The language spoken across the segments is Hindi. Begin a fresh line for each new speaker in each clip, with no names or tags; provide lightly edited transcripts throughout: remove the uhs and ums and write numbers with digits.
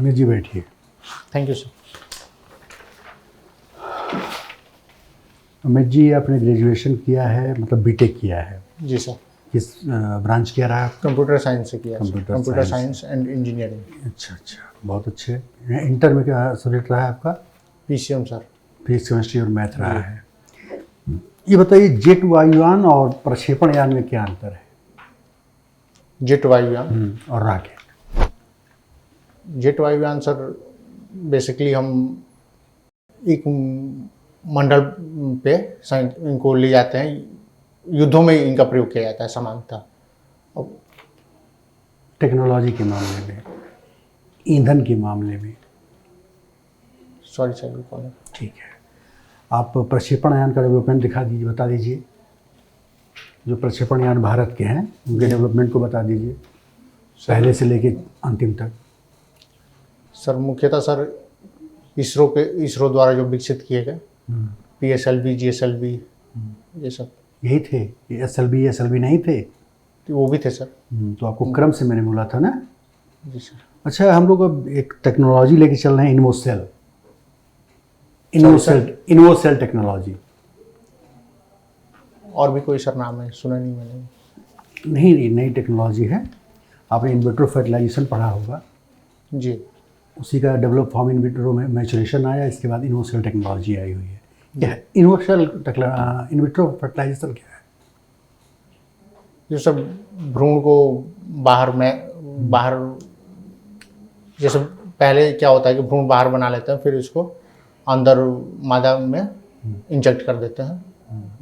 आमिर जी बैठिए।
Thank you sir.
Amit ji आपने ग्रेजुएशन किया है, मतलब बीटेक किया है,
जी सर।
किस ब्रांच किया रहा है आपका?
कंप्यूटर साइंस से किया।
Computer
science and engineering.
अच्छा अच्छा, बहुत अच्छे। इंटर में क्या सब्जेक्ट रहा है आपका?
PCM sir.
फिजिक्स, केमिस्ट्री और मैथ रहा है। ये बताइए, जेट वायुयान और प्रक्षेपण यान में क्या अंतर है?
जेट वायुयान
और रॉकेट?
जेट वायुयान सर बेसिकली हम एक मंडल पे इनको ले जाते हैं, युद्धों में इनका प्रयोग किया जाता है सामान्यतः। अब
टेक्नोलॉजी के मामले में, ईंधन के मामले में?
सॉरी सर कौन?
ठीक है, आप प्रक्षेपण यान का डेवलपमेंट दिखा दीजिए, बता दीजिए। जो प्रक्षेपण यान भारत के हैं उनके डेवलपमेंट को बता दीजिए, पहले से लेके अंतिम तक।
सर मुख्यतः सर इसरो द्वारा जो विकसित किए गए PSLV, GSLV ये सब
यही थे? ये SLV नहीं थे?
तो वो भी थे सर।
तो आपको क्रम से मैंने बोला था ना।
जी सर।
अच्छा, हम लोग अब एक टेक्नोलॉजी लेके चल रहे हैं, इन्वोसेल टेक्नोलॉजी।
और भी कोई सर नाम है, सुना नहीं मैंने।
नहीं, नई टेक्नोलॉजी है। आपने इन विट्रो फर्टिलाइजेशन पढ़ा होगा,
जी।
उसी का डेवलप फॉर्म इन विट्रो में मैचुरेशन आया, इसके बाद इन्वोसेल टेक्नोलॉजी आई हुई है। क्या है इन विट्रो फर्टिलाइजेशन? क्या है?
जो सब भ्रूण को बाहर जैसे पहले क्या होता है कि भ्रूण बाहर बना लेते हैं, फिर इसको अंदर मादा में इंजेक्ट कर देते हैं।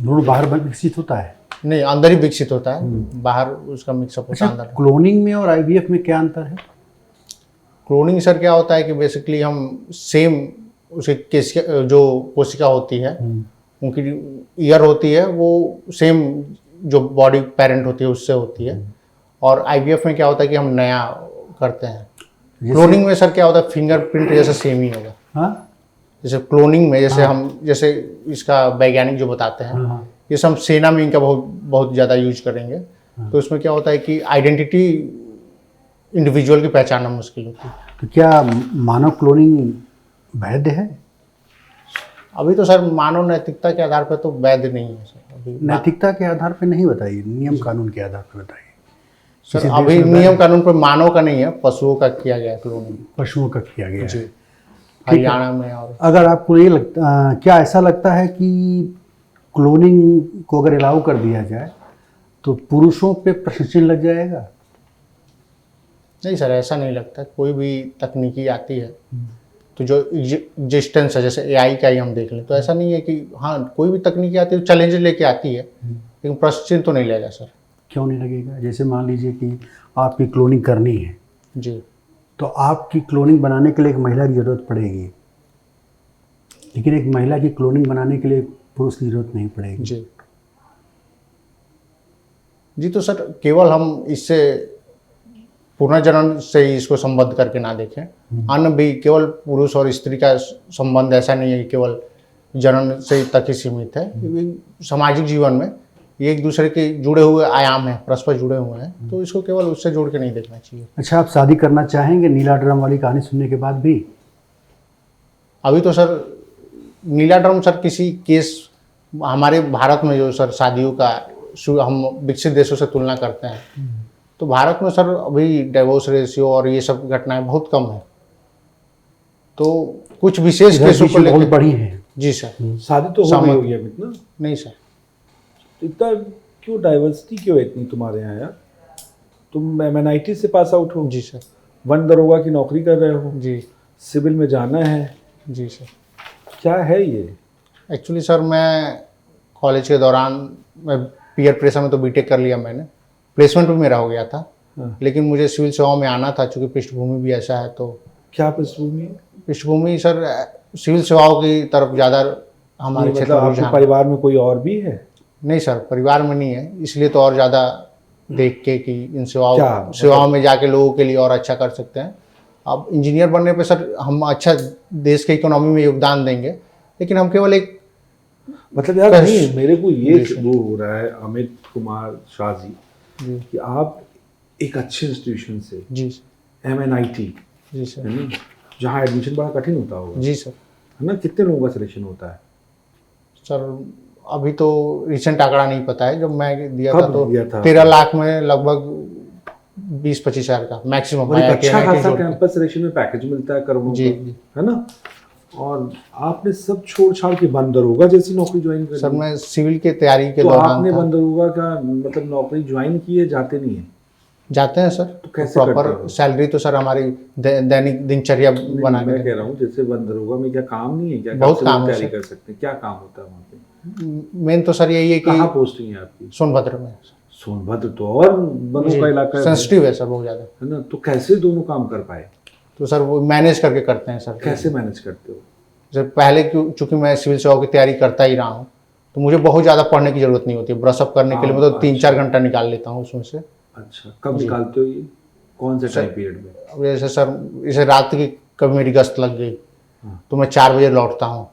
भ्रूण बाहर विकसित होता है?
नहीं, अंदर ही विकसित होता है, बाहर उसका मिक्सअप होता है अंदर।
क्लोनिंग में और IVF में क्या अंतर है?
क्लोनिंग सर क्या होता है कि बेसिकली हम सेम उसके जो कोशिका होती है, उनकी ईयर होती है वो सेम जो बॉडी पेरेंट होती है उससे होती है। और IVF में क्या होता है कि हम नया करते हैं। क्लोनिंग में सर क्या होता है, फिंगरप्रिंट जैसे सेम ही होगा।
हाँ?
जैसे क्लोनिंग में जैसे जैसे इसका वैज्ञानिक जो बताते हैं, ये सब सेना में इनका बहुत ज़्यादा यूज करेंगे। तो इसमें क्या होता है कि आइडेंटिटी इंडिविजुअल की पहचानना मुश्किल होती है।
तो क्या मानव क्लोनिंग वैध है?
अभी तो सर मानव नैतिकता के आधार पर तो वैध नहीं है सर। अभी
नैतिकता के आधार पर नहीं, बताइए, नियम कानून के आधार पर बताइए।
सर अभी नियम कानून पर मानव का नहीं है, पशुओं का किया गया है क्लोनिंग।
पशुओं का किया गया
जी,
है
हरियाणा में। और
अगर आपको ये क्या ऐसा लगता है कि क्लोनिंग को अगर अलाउ कर दिया जाए तो पुरुषों पे प्रश्न चिन्ह लग जाएगा?
नहीं सर, ऐसा नहीं लगता। कोई भी तकनीकी आती है तो जो एग्जिस्टेंस है, जैसे AI का ही हम देख लें, तो ऐसा नहीं है कि हाँ कोई भी तकनीकी आती है तो चैलेंज लेके आती है, लेकिन प्रश्न चिन्ह तो नहीं लगेगा सर।
क्यों नहीं लगेगा? जैसे मान लीजिए कि आपकी क्लोनिंग करनी है
जी,
तो आपकी क्लोनिंग बनाने के लिए एक महिला की ज़रूरत पड़ेगी, लेकिन एक महिला की क्लोनिंग बनाने के लिए पुरुष की ज़रूरत नहीं पड़ेगी।
जी जी। तो सर केवल हम इससे पुनर्जनन से ही इसको संबद्ध करके ना देखें। अन्य भी केवल पुरुष और स्त्री का संबंध ऐसा नहीं है कि केवल जनन से तक ही सीमित है। सामाजिक जीवन में ये एक दूसरे के जुड़े हुए आयाम हैं, परस्पर जुड़े हुए हैं, तो इसको केवल उससे जोड़ के नहीं देखना चाहिए।
अच्छा, आप शादी करना चाहेंगे नीला ड्रम वाली कहानी सुनने के बाद भी?
अभी तो सर नीला ड्रम सर किसी केस हमारे भारत में जो सर शादियों का हम विकसित देशों से तुलना करते हैं, तो भारत में सर अभी डिवोर्स रेशियो और ये सब घटनाएं बहुत कम है। तो कुछ विशेष केसों को लेकर
बहुत बड़ी हैं।
जी सर।
शादी तो हो गई होगी अभी ना?
नहीं सर।
तो इतना क्यों डाइवर्सिटी क्यों है इतनी तुम्हारे यहाँ यार? तुम MNIT से पास आउट हो?
जी सर।
वन दरोगा की नौकरी कर रहे हो?
जी।
सिविल में जाना है?
जी सर।
क्या है ये?
एक्चुअली सर मैं कॉलेज के दौरान मैं पीयर प्रेशर में तो बीटेक कर लिया मैंने, प्लेसमेंट भी मेरा हो गया था। लेकिन मुझे सिविल सेवाओं में आना था, चूँकि पृष्ठभूमि भी ऐसा है। तो
क्या पृष्ठभूमि है?
पृष्ठभूमि सर सिविल सेवाओं की तरफ ज़्यादा हमारे क्षेत्र में।
आपके परिवार में कोई और भी है?
नहीं सर, परिवार में नहीं है, इसलिए तो और ज़्यादा देख के कि इन सेवाओं में जाके लोगों के लिए और अच्छा कर सकते हैं। अब इंजीनियर बनने पे सर हम अच्छा देश के इकोनॉमी में योगदान देंगे, लेकिन हम केवल एक
मतलब यार नहीं, मेरे को ये वो हो रहा है अमित कुमार शाह जी कि आप एक अच्छे इंस्टीट्यूशन से
जी
MNIT
जी सर।
है ना, जहाँ एडमिशन बड़ा कठिन होता होगा,
जी सर।
है ना। कितने लोगों का सिलेक्शन होता है?
सर अभी तो रिसेंट आंकड़ा नहीं पता है, जब मैं दिया
कब
था तो
दिया था?
13 लाख में लगभग 20-25 हज़ार का मैक्सिमम
और एक
आया।
अच्छा खासा कैंपस सिलेक्शन में पैकेज मिलता है करोड़ों
जी,
का,
जी।
है ना। और आपने सब छोड़ छाड़ के वन दरोगा जैसी नौकरी ज्वाइन कर
सर
ली।
मैं सिविल के तैयारी के
तो
दौरान
आपने
था।
वन दरोगा का मतलब नौकरी ज्वाइन की है, जाते नहीं है?
जाते हैं सर,
तो कैसे करते
प्रॉपर
हो?
सैलरी तो सर हमारी दैनिक दिनचर्या बना के
मैं कह
देते
रहा हूँ जैसे वन दरोगा में क्या काम नहीं है क्या?
बहुत
आप
काम है
तैयारी
सर।
कर सकते हैं, क्या काम होता है वहाँ पे?
हैं। मेन तो सर यही है
कहाँ
कि
पोस्टिंग है आपकी?
सोनभद्र में
सोनभद्र तो और वनों का इलाका है,
सेंसिटिव है सर बहुत ज़्यादा।
है ना। तो कैसे दोनों काम कर पाए?
तो सर वो मैनेज करके करते हैं सर।
कैसे मैनेज करते हो?
सर पहले चूंकि मैं सिविल सेवा की तैयारी करता ही रहा हूँ, तो मुझे बहुत ज़्यादा पढ़ने की ज़रूरत नहीं होती। ब्रशअप करने के लिए मैं तो 3-4 घंटा निकाल लेता हूँ उसमें से।
अच्छा, कब निकालते हो ये? कौन से टाइम पीरियड में?
अब जैसे सर जैसे रात की कभी मेरी गश्त लग गई तो मैं 4 बजे लौटता हूँ,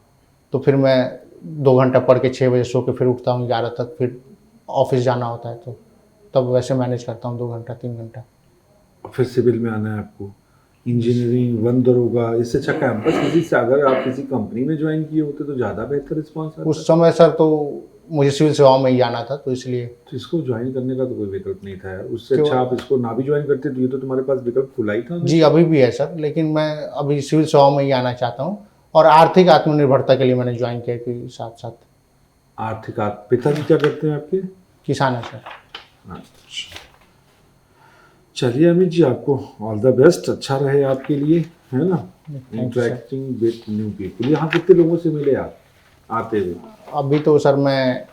तो फिर मैं 2 घंटा पढ़ के 6 बजे सो के फिर उठता हूँ 11 तक, फिर ऑफिस जाना होता है, तो तब वैसे मैनेज करता हूँ 2 घंटा 3 घंटा।
फिर सिविल में आना है आपको, इंजीनियरिंग, वन दरोगा, इससे अच्छा कैंपस किसी से अगर आप किसी कंपनी में ज्वाइन किए होते तो ज़्यादा बेहतर रिस्पॉन्स आता।
उस समय सर तो मुझे सिविल सेवाओं में ही आना था, तो इसलिए
तो इसको ज्वाइन करने का तो कोई विकल्प नहीं था यार। उससे अच्छा आप इसको ना भी ज्वाइन करते तो ये तो तुम्हारे पास विकल्प खुला ही था।
जी अभी भी है सर, लेकिन मैं अभी सिविल सेवाओं में ही आना चाहता हूँ, और आर्थिक आत्मनिर्भरता के लिए मैंने ज्वाइन किया कि साथ साथ।
आर्थिक पिताजी क्या करते हैं आपके?
किसान है सर।
अच्छा, चलिए अमित जी, आपको ऑल द बेस्ट, अच्छा रहे आपके लिए, है ना। Interacting with new people. यहाँ कितने लोगों से मिले आप आते हुए?
अभी तो सर मैं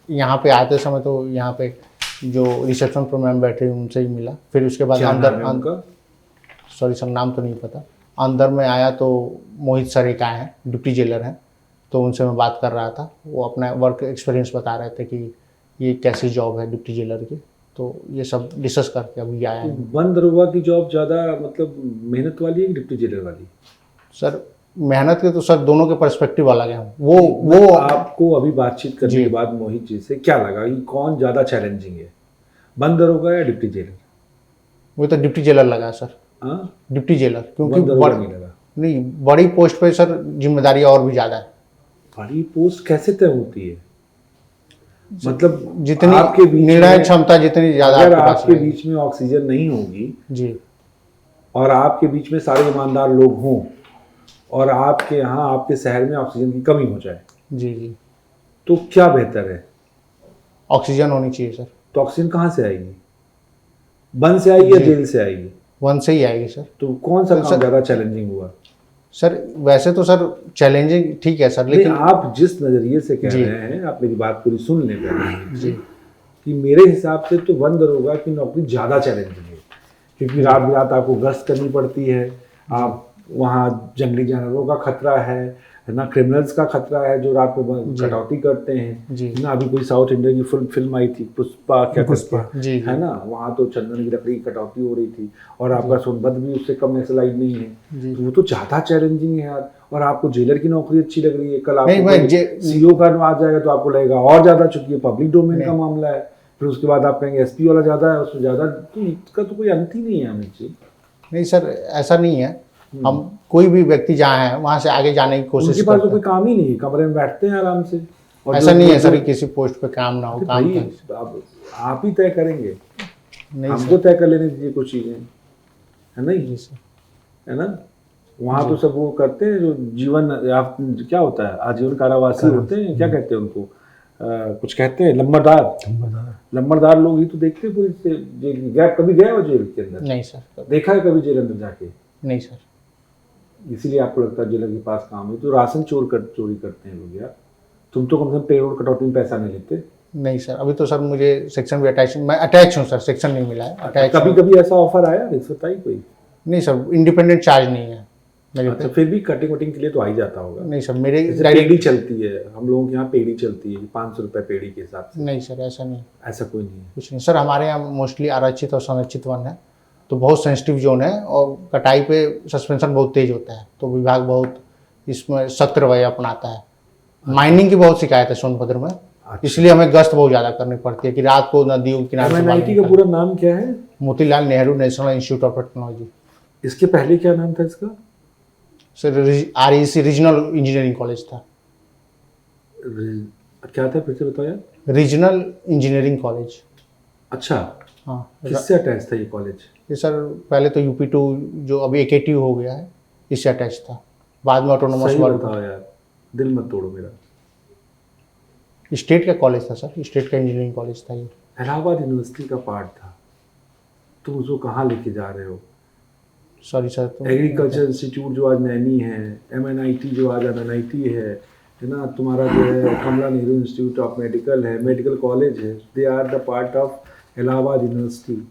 यहाँ पे आते समय तो यहाँ पे जो रिसेप्शन पर मैम बैठे उनसे ही मिला, फिर उसके बाद
क्या नाम है
अंदर
उनका?
सॉरी सर नाम तो नहीं पता। अंदर में आया तो मोहित सर एक आए हैं, डिप्टी जेलर हैं, तो उनसे मैं बात कर रहा था। वो अपना वर्क एक्सपीरियंस बता रहे थे कि ये कैसी जॉब है डिप्टी जेलर की, तो ये सब डिस्कस करके अभी आया है।
वन दरोगा की जॉब ज़्यादा मतलब मेहनत वाली है कि डिप्टी जेलर वाली?
सर मेहनत के तो सर दोनों के पर्सपेक्टिव अलग हैं। वो
आपको अभी बातचीत करने के बाद मोहित जी से क्या लगा कि कौन ज़्यादा चैलेंजिंग है, वन दरोगा या डिप्टी जेलर?
वो तो डिप्टी जेलर लगा सर।
हाँ,
डिप्टी जेलर क्योंकि
वन दरोगा नहीं लगा।
नहीं, बड़ी पोस्ट पे सर जिम्मेदारी और भी ज़्यादा है।
बड़ी पोस्ट कैसे तय होती है? मतलब
जितनी
आपके बीच
निर्णय
में-
क्षमता जितनी ज़्यादा
अगर
आपके पास
आपके
रहेगी।
बीच में ऑक्सीजन नहीं होगी
जी
और आपके बीच में सारे ईमानदार लोग हों और आपके यहाँ आपके शहर में ऑक्सीजन की कमी हो जाए,
जी जी,
तो क्या बेहतर है?
ऑक्सीजन होनी चाहिए सर।
तो ऑक्सीजन कहाँ से आएगी? वन से आएगी या
जी।
जेल से आएगी?
वन से ही आएगी सर।
तो कौन सा
तो
काम
सर-
ज़्यादा चैलेंजिंग हुआ?
सर वैसे तो सर चैलेंजिंग ठीक है सर,
नहीं,
लेकिन
आप जिस नज़रिए से कह
जी।
रहे हैं, आप मेरी बात पूरी सुन लें पहले
जी
कि मेरे हिसाब से तो वन दरोगा की नौकरी ज़्यादा चैलेंजिंग है, क्योंकि रात बिरात आपको गश्त करनी पड़ती है, आप वहाँ जंगली जानवरों का खतरा है ना, क्रिमिनल्स का खतरा है जो रात में कटौती करते हैं,
जी।
है ना। अभी कोई साउथ इंडिया की फिल्म आई थी पुष्पा, क्या
पुष्पा,
करके,
जी, जी।
है ना, वहाँ तो चंदन की लकड़ी की कटौती हो रही थी, और आपका सोनभद्र भी उससे कम नक्सलाइट नहीं है,
जी।
तो वो तो ज़्यादा चैलेंजिंग है यार। और आपको जेलर की नौकरी अच्छी लग रही है, कल
नहीं, मैं
आपको सीओ का आ जाएगा तो आपको लगेगा और ज़्यादा, चूंकि पब्लिक डोमेन का मामला है। फिर उसके बाद आप कहेंगे एसपी वाला ज़्यादा है, उसमें ज़्यादा, तो इसका तो कोई अंत ही नहीं है अमित जी।
नहीं सर ऐसा नहीं है, हम कोई भी व्यक्ति जहाँ है वहाँ से आगे जाने की कोशिश
उनके पास
करते
तो कोई काम ही नहीं है, कमरे में बैठते हैं आराम से। और
हैं। ऐसा नहीं है सर कि किसी पोस्ट पे काम ना हो,
अरे
काम
भाई,
का
अब आप ही तय करेंगे,
नहीं
हमको तय कर लेने दीजिए कुछ चीज़ें, है ना
जी सर।
है ना। वहाँ तो सब वो करते हैं जो जीवन आप क्या होता है, आजीवन कारावासी होते हैं, क्या कहते हैं उनको, कुछ कहते हैं लम्बरदार लोग ही तो देखते हैं पूरी से जेल। कभी गए हो जेल के अंदर?
नहीं सर,
देखा है कभी जेल अंदर जाके?
नहीं सर।
इसीलिए आपको लगता है जेलर के पास काम है। तो राशन चोरी करते हैं लोग यार, तुम तो कम से कम पेरोल कटौती में पैसा नहीं लेते।
नहीं सर, अभी तो सर मुझे सेक्शन भी अटैच, मैं अटैच हूँ सर, सेक्शन नहीं मिला है, अटैच
कभी कभी ऐसा ऑफर आया रिश्वत आई कोई?
नहीं सर, इंडिपेंडेंट चार्ज नहीं है मेरे
अच्छा, फिर भी कटिंग वटिंग के लिए तो आ ही जाता होगा।
नहीं सर, मेरे
जैसे पेड़ी चलती है, हम लोगों के यहाँ पेड़ी चलती है 500 रुपये पेड़ी के हिसाब से।
नहीं सर, ऐसा नहीं,
ऐसा कोई नहीं है।
कुछ नहीं सर। हमारे यहाँ मोस्टली आरक्षित और संरक्षित वन है, तो बहुत सेंसिटिव जोन है और कटाई पे सस्पेंशन बहुत तेज होता है, तो विभाग बहुत इसमें सख्त रवैया अपनाता है। माइनिंग की बहुत शिकायत है सोनभद्र में, इसलिए हमें गश्त बहुत ज़्यादा करनी पड़ती है कि रात को नदियों के किनारे से
MNIT का पूरा नाम क्या है?
Motilal Nehru national institute of technology.
इसके पहले क्या नाम था इसका?
Sir REC regional engineering college था।
क्या था, फिर से बताओ यार।
Regional engineering college.
अच्छा,
हाँ
किससे अटैच था ये कॉलेज?
ये सर पहले तो UP2 जो अभी AKTU हो गया है इससे अटैच था, बाद में ऑटोनोमस
सही
वाला
बताओ यार, दिल मत तोड़ो मेरा।
स्टेट का कॉलेज था सर, स्टेट का इंजीनियरिंग कॉलेज था ये।
इलाहाबाद यूनिवर्सिटी का पार्ट था। तुम उसको कहाँ लेके जा रहे हो?
Sorry sir. तो
एग्रीकल्चर इंस्टीट्यूट जो आज नैनी है, MNIT जो आज MNIT है ना, तुम्हारा जो है Kamala Nehru institute of medical है, मेडिकल कॉलेज है, they are the part of Allahabad university.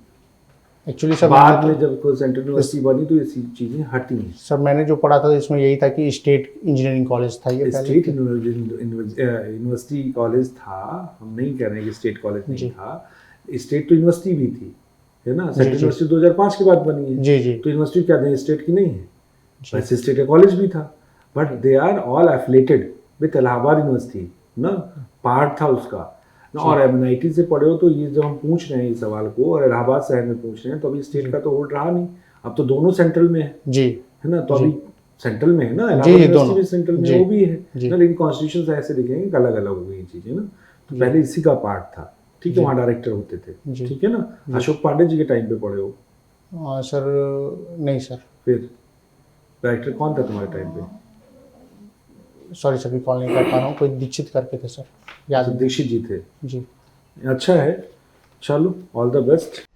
Actually sir
बाद में जब कोई सेंट्रल यूनिवर्सिटी बनी तो ये चीज़ें हटी हैं।
सर मैंने जो पढ़ा था इसमें यही था कि स्टेट इंजीनियरिंग कॉलेज था ये पहले।
स्टेट यूनिवर्सिटी कॉलेज था, हम नहीं कह रहे हैं कि स्टेट कॉलेज नहीं था। स्टेट तो यूनिवर्सिटी भी थी, है ना। सेंट्रल यूनिवर्सिटी 2005 के बाद बनी है।
जी जी।
तो यूनिवर्सिटी क्या दें, स्टेट की नहीं है? वैसे स्टेट का कॉलेज भी था, but they are all affiliated with Allahabad university ना, पार्ट था उसका ना। और MNIT से पढ़े हो तो ये जब हम पूछ रहे हैं इस सवाल को और इलाहाबाद शहर में पूछ रहे हैं, तो अभी स्टेट का तो होल्ड रहा नहीं, अब तो दोनों सेंट्रल में है
जी,
है ना। तो अभी सेंट्रल में है ना,
जी,
इलाहाबाद यूनिवर्सिटी
दोनों।
भी सेंट्रल में
जी,
वो भी है
जी।
ना। लेकिन कॉन्स्टिट्यूशन से ऐसे लिखेंगे कि अलग अलग हो गई चीज़ें ना। तो पहले इसी का पार्ट था, ठीक है, वहाँ डायरेक्टर होते थे,
जी।
ठीक है ना। अशोक पांडे जी के टाइम पे पढ़े हो?
सर नहीं सर।
फिर डायरेक्टर कौन था तुम्हारे टाइम पे?
सॉरी सर, रिकॉल नहीं कर पा रहा हूँ, कोई दीक्षित करके थे सर, याद नहीं।
दीक्षित जी थे।
जी।
अच्छा है, चलो ऑल द बेस्ट।